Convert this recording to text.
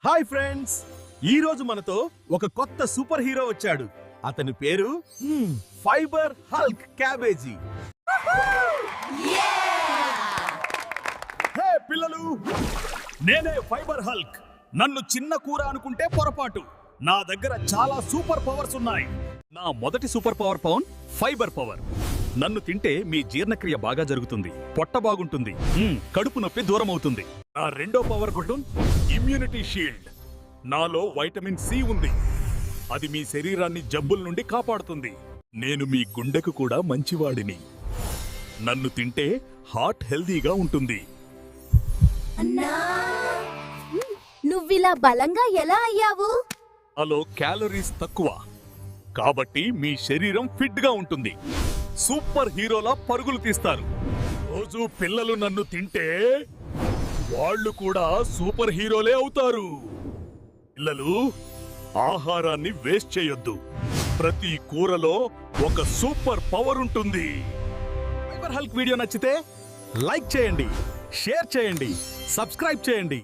Hi friends, ఈ రోజు మనతో ఒక కొత్త సూపర్ హీరో వచ్చాడు. అతని పేరు ఫైబర్ హల్క్ క్యాబేజీ. హే పిల్లలు, నేనే ఫైబర్ హల్క్. నన్ను చిన్న కూర అనుకుంటే పొరపాటు. నా దగ్గర చాలా సూపర్ పవర్స్ ఉన్నాయి. నా మొదటి సూపర్ పవర్ ఫైబర్ పవర్. నన్ను తింటే మీ జీర్ణక్రియ బాగా జరుగుతుంది, పొట్ట బాగుంటుంది, కడుపు నొప్పి దూరం అవుతుంది. నా రెండో పవర్ బటన్ ఇమ్యూనిటీ షీల్డ్. నాలో వైటమిన్ సి ఉంది. అది మీ శరీరాన్ని జబ్బుల నుండి కాపాడుతుంది. నేను మీ గుండెకు కూడా మంచివాడిని. నన్ను తింటే హార్ట్ హెల్దీగా ఉంటుంది. నువ్విలా బలంగా ఎలా అయ్యావు? నాలో క్యాలరీస్ తక్కువ, కాబట్టి మీ శరీరం ఫిట్ గా ఉంటుంది. సూపర్ హీరోలా పరుగులు తీస్తారు. రోజు పిల్లలు నన్ను తింటే వాళ్ళు కూడా సూపర్ హీరోలే అవుతారు. పిల్లలు, ఆహారాన్ని వేస్ట్ చేయొద్దు. ప్రతి కూరలో ఒక సూపర్ పవర్ ఉంటుంది. ఫైబర్ హల్క్ వీడియో నచ్చితే లైక్ చేయండి, షేర్ చేయండి, సబ్స్క్రైబ్ చేయండి.